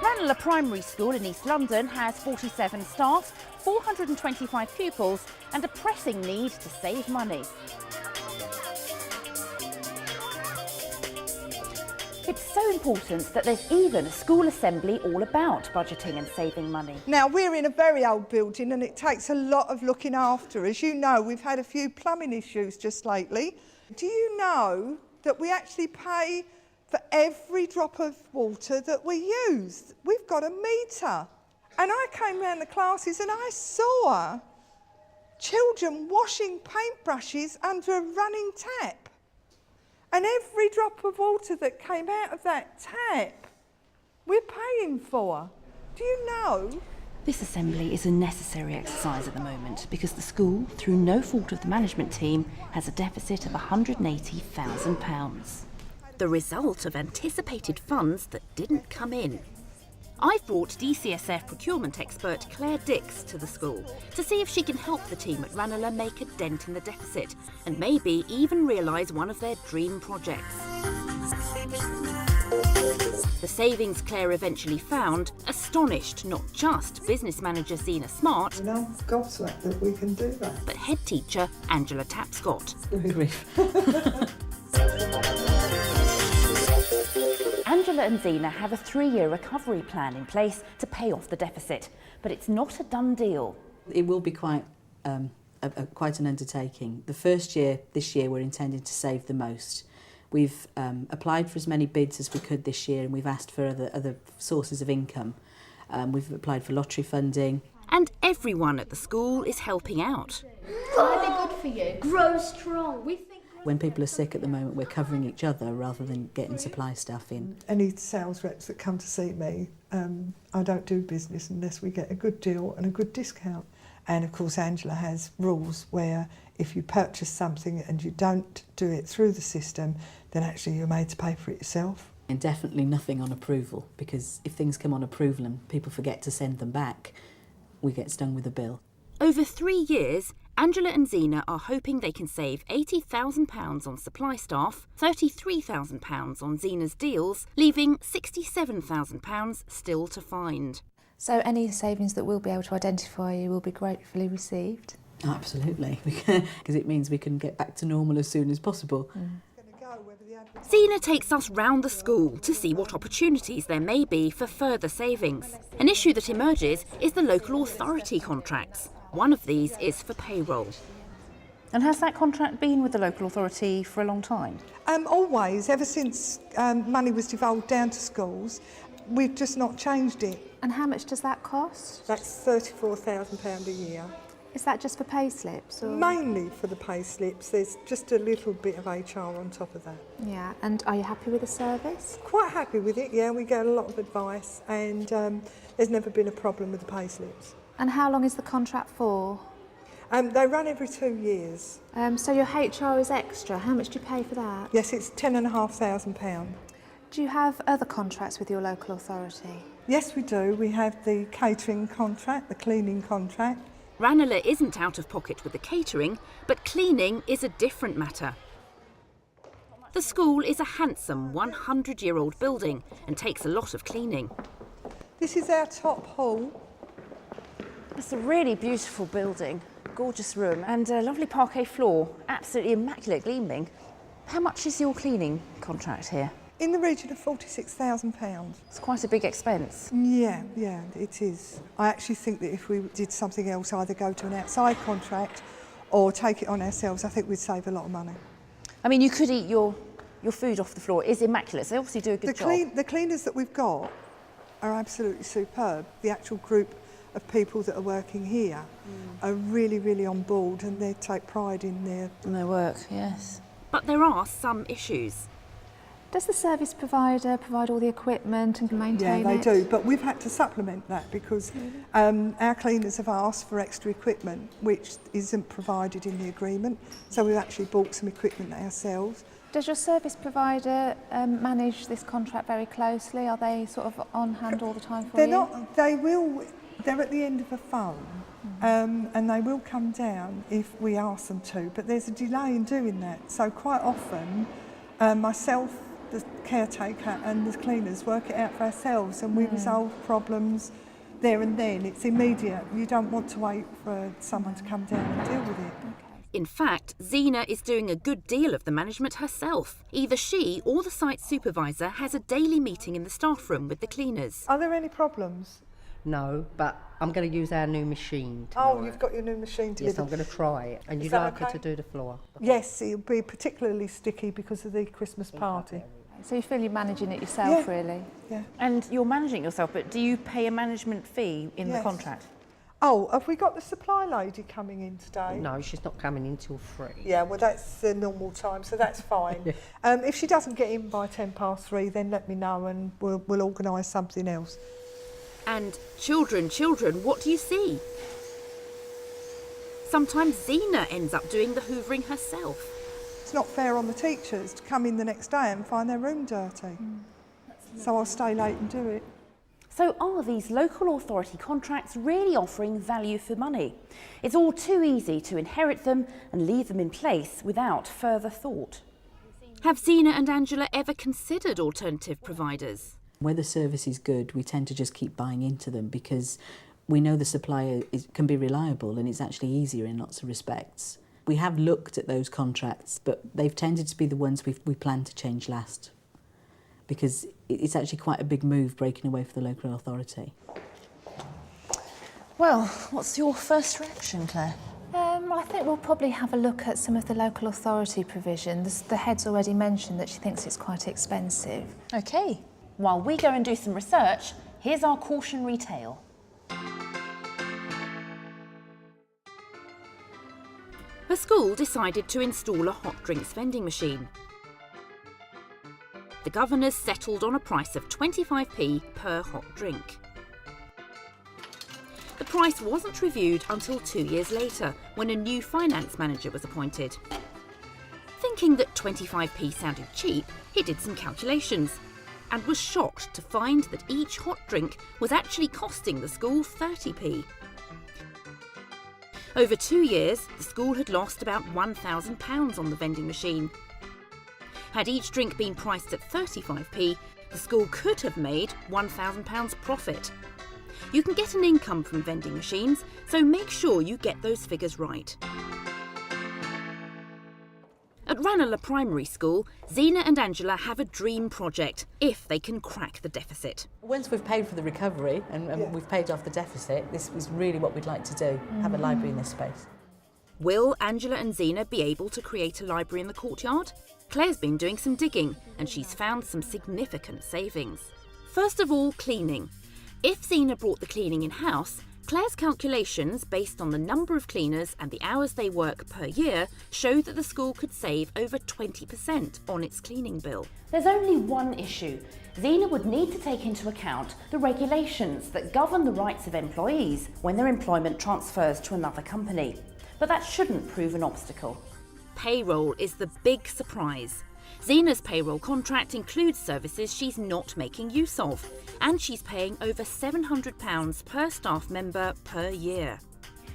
Ranelagh Primary School in East London has 47 staff, 425 pupils and a pressing need to save money. It's so important that there's even a school assembly all about budgeting and saving money. Now, we're in a very old building and it takes a lot of looking after. As you know, we've had a few plumbing issues just lately. Do you know that we actually pay for every drop of water that we use? We've got a meter. And I came round the classes and I saw children washing paintbrushes under a running tap. And every drop of water that came out of that tap, we're paying for. Do you know? This assembly is a necessary exercise at the moment because the school, through no fault of the management team, has a deficit of £180,000. The result of anticipated funds that didn't come in. I've brought DCSF procurement expert Claire Dix to the school to see if she can help the team at Ranelagh make a dent in the deficit and maybe even realise one of their dream projects. The savings Claire eventually found astonished not just business manager Zena Smart, You know, gobsmacked that we can do that. but head teacher Angela Tapscott. Angela and Zena have a 3-year recovery plan in place to pay off the deficit, but it's not a done deal. It will be quite quite an undertaking. The first year, this year, we're intending to save the most. We've applied for as many bids as we could this year and we've asked for other sources of income. We've applied for lottery funding. And everyone at the school is helping out. Might be good for you. Grow strong. We think. When people are sick at the moment, we're covering each other rather than getting supply staff in. Any sales reps that come to see me, I don't do business unless we get a good deal and a good discount. And of course, Angela has rules where if you purchase something and you don't do it through the system, then actually you're made to pay for it yourself. And definitely nothing on approval, because if things come on approval and people forget to send them back, we get stung with a bill. Over 3 years, Angela and Zena are hoping they can save £80,000 on supply staff, £33,000 on Zena's deals, leaving £67,000 still to find. So any savings that we'll be able to identify will be gratefully received? Absolutely, because it means we can get back to normal as soon as possible. Zena takes us round the school to see what opportunities there may be for further savings. An issue that emerges is the local authority contracts. One of these is for payroll. And has that contract been with the local authority for a long time? Always, ever since money was devolved down to schools, we've just not changed it. And how much does that cost? That's £34,000 a year. Is that just for pay slips? Or? Mainly for the pay slips. There's just a little bit of HR on top of that. Yeah, and are you happy with the service? Quite happy with it, yeah. We get a lot of advice and there's never been a problem with the pay slips. And how long is the contract for? They run every 2 years. So your HR is extra. How much do you pay for that? Yes, it's £10,500. Do you have other contracts with your local authority? Yes, we do. We have the catering contract, the cleaning contract. Ranelagh isn't out of pocket with the catering, but cleaning is a different matter. The school is a handsome 100-year-old building and takes a lot of cleaning. This is our top hall. It's a really beautiful building, gorgeous room and a lovely parquet floor, absolutely immaculate gleaming. How much is your cleaning contract here? In the region of £46,000. It's quite a big expense. Yeah, it is. I actually think that if we did something else, either go to an outside contract or take it on ourselves, I think we'd save a lot of money. I mean, you could eat your food off the floor. It is immaculate, so they obviously do a good job. The cleaners that we've got are absolutely superb. The actual group of people that are working here are really, really on board and they take pride in their work, yes. But there are some issues. Does the service provider provide all the equipment and maintain it? Yeah, they do, but we've had to supplement that because our cleaners have asked for extra equipment, which isn't provided in the agreement. So we've actually bought some equipment ourselves. Does your service provider manage this contract very closely? Are they sort of on hand all the time for They're you? not. They're at the end of a phone, and they will come down if we ask them to. But there's a delay in doing that. So quite often, myself, the caretaker, and the cleaners work it out for ourselves, and we resolve problems there and then. It's immediate. You don't want to wait for someone to come down and deal with it. In fact, Zena is doing a good deal of the management herself. Either she or the site supervisor has a daily meeting in the staff room with the cleaners. Are there any problems? No, but I'm going to use our new machine Oh, tomorrow. you've got your new machine Yes, delivered. I'm going to try it. And Is you'd that like her okay? to do the floor? Yes, it'll be particularly sticky because of the Christmas party. So you feel you're managing it yourself, Yeah. really? Yeah. And you're managing yourself, but do you pay a management fee in the Yes. contract? Oh, have we got the supply lady coming in today? No, she's not coming in till 3. Yeah, well, that's the normal time, so that's fine. If she doesn't get in by 3:10, then let me know and we'll organise something else. And children, what do you see? Sometimes Zena ends up doing the hoovering herself. It's not fair on the teachers to come in the next day and find their room dirty. So I'll stay late and do it. So are these local authority contracts really offering value for money? It's all too easy to inherit them and leave them in place without further thought. Have Zena and Angela ever considered alternative providers? Where the service is good, we tend to just keep buying into them because we know the supplier can be reliable and it's actually easier in lots of respects. We have looked at those contracts, but they've tended to be the ones we plan to change last, because it's actually quite a big move breaking away for the local authority. Well, what's your first reaction, Claire? I think we'll probably have a look at some of the local authority provisions. The head's already mentioned that she thinks it's quite expensive. OK. While we go and do some research, here's our cautionary tale. Her school decided to install a hot drinks vending machine. The governors settled on a price of 25p per hot drink. The price wasn't reviewed until 2 years later, when a new finance manager was appointed. Thinking that 25p sounded cheap, he did some calculations and was shocked to find that each hot drink was actually costing the school 30p. Over 2 years, the school had lost about £1,000 on the vending machine. Had each drink been priced at 35p, the school could have made £1,000 profit. You can get an income from vending machines, so make sure you get those figures right. At Ranelagh Primary School, Zena and Angela have a dream project if they can crack the deficit. Once we've paid for the recovery and we've paid off the deficit, this is really what we'd like to do, have a library in this space. Will Angela and Zena be able to create a library in the courtyard? Claire's been doing some digging and she's found some significant savings. First of all, cleaning. If Zena brought the cleaning in-house, Claire's calculations, based on the number of cleaners and the hours they work per year, show that the school could save over 20% on its cleaning bill. There's only one issue. Zena would need to take into account the regulations that govern the rights of employees when their employment transfers to another company. But that shouldn't prove an obstacle. Payroll is the big surprise. Zena's payroll contract includes services she's not making use of, and she's paying over £700 per staff member per year.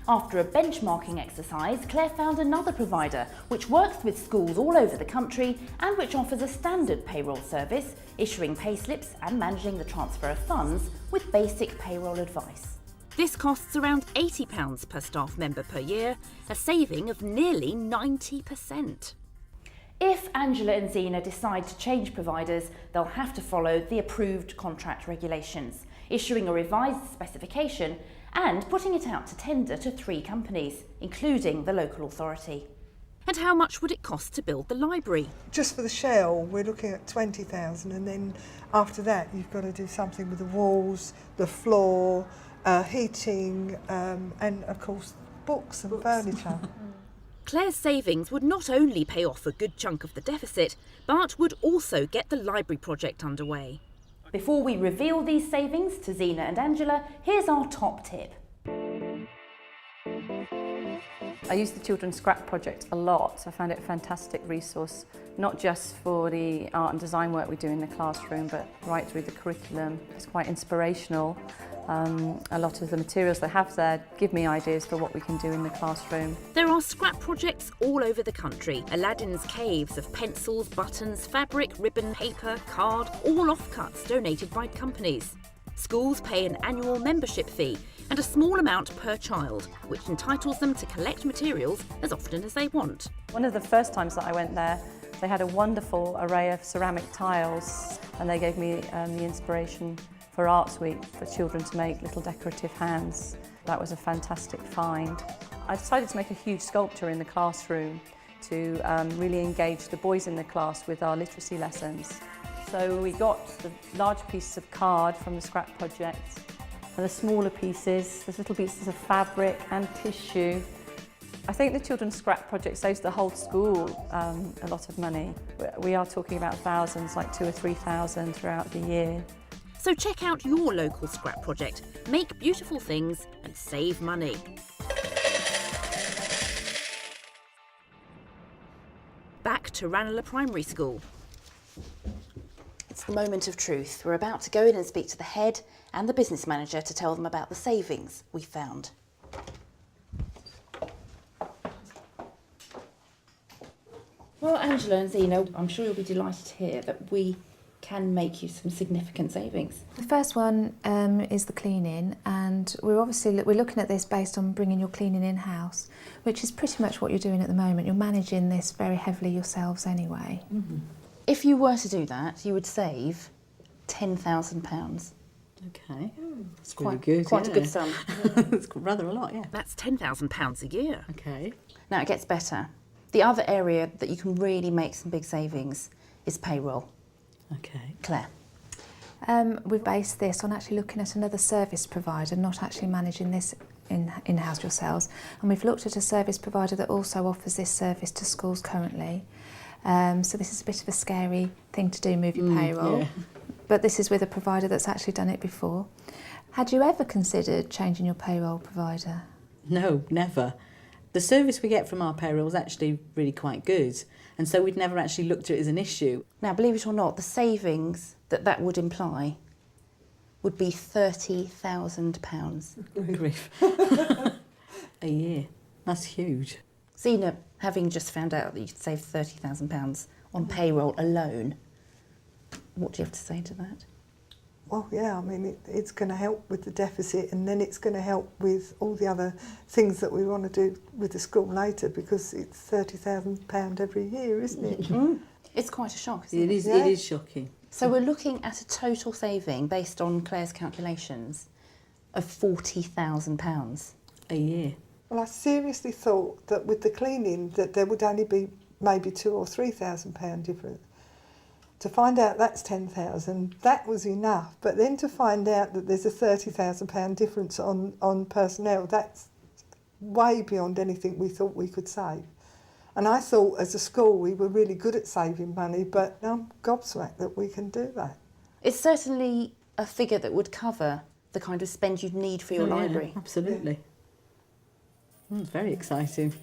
After a benchmarking exercise, Claire found another provider which works with schools all over the country and which offers a standard payroll service, issuing payslips and managing the transfer of funds with basic payroll advice. This costs around £80 per staff member per year, a saving of nearly 90%. If Angela and Zena decide to change providers, they'll have to follow the approved contract regulations, issuing a revised specification and putting it out to tender to 3 companies, including the local authority. And how much would it cost to build the library? Just for the shell, we're looking at 20,000, and then after that, you've got to do something with the walls, the floor, heating, and of course, books and furniture. Claire's savings would not only pay off a good chunk of the deficit, but would also get the library project underway. Before we reveal these savings to Zena and Angela, here's our top tip. I use the Children's Scrap Project a lot. I found it a fantastic resource, not just for the art and design work we do in the classroom, but right through the curriculum. It's quite inspirational. A lot of the materials they have there give me ideas for what we can do in the classroom. There are scrap projects all over the country. Aladdin's caves of pencils, buttons, fabric, ribbon, paper, card, all offcuts donated by companies. Schools pay an annual membership fee and a small amount per child, which entitles them to collect materials as often as they want. One of the first times that I went there, they had a wonderful array of ceramic tiles, and they gave me the inspiration for Arts Week for children to make little decorative hands. That was a fantastic find. I decided to make a huge sculpture in the classroom to really engage the boys in the class with our literacy lessons. So we got the large pieces of card from the scrap project, and the smaller pieces, there's little pieces of fabric and tissue. I think the Children's Scrap Project saves the whole school a lot of money. We are talking about thousands, like 2,000 or 3,000 throughout the year. So check out your local scrap project, make beautiful things and save money. Back to Ranelagh Primary School. It's the moment of truth. We're about to go in and speak to the head and the business manager to tell them about the savings we found. Well, Angela and Zena, I'm sure you'll be delighted to hear that we can make you some significant savings. The first one is the cleaning, and we're looking at this based on bringing your cleaning in-house, which is pretty much what you're doing at the moment. You're managing this very heavily yourselves anyway. Mm-hmm. If you were to do that, you would save £10,000. Okay, that's Quite, really good. quite a good sum. It's rather a lot, yeah. That's £10,000 a year. Okay. Now it gets better. The other area that you can really make some big savings is payroll. Okay. Claire. We've based this on actually looking at another service provider, not actually managing this in-house yourselves. And we've looked at a service provider that also offers this service to schools currently. So this is a bit of a scary thing to do, move your payroll. Yeah. But this is with a provider that's actually done it before. Had you ever considered changing your payroll provider? No, never. The service we get from our payroll is actually really quite good, and so we'd never actually looked at it as an issue. Now, believe it or not, the savings that would imply would be £30,000. Good grief. A year. That's huge. Zena, having just found out that you could save £30,000 on payroll alone, what do you have to say to that? Well, yeah, I mean, it's going to help with the deficit, and then it's going to help with all the other things that we want to do with the school later, because it's £30,000 every year, isn't it? It's quite a shock, isn't It it? is. Yeah. It is shocking. So we're looking at a total saving, based on Claire's calculations, of £40,000. A year. Well, I seriously thought that with the cleaning that there would only be maybe £2,000 or £3,000 difference. To find out that's 10,000, that was enough. But then to find out that there's a £30,000 difference on personnel, that's way beyond anything we thought we could save. And I thought as a school we were really good at saving money, but I'm gobsmacked that we can do that. It's certainly a figure that would cover the kind of spend you'd need for your library. Absolutely. Very exciting.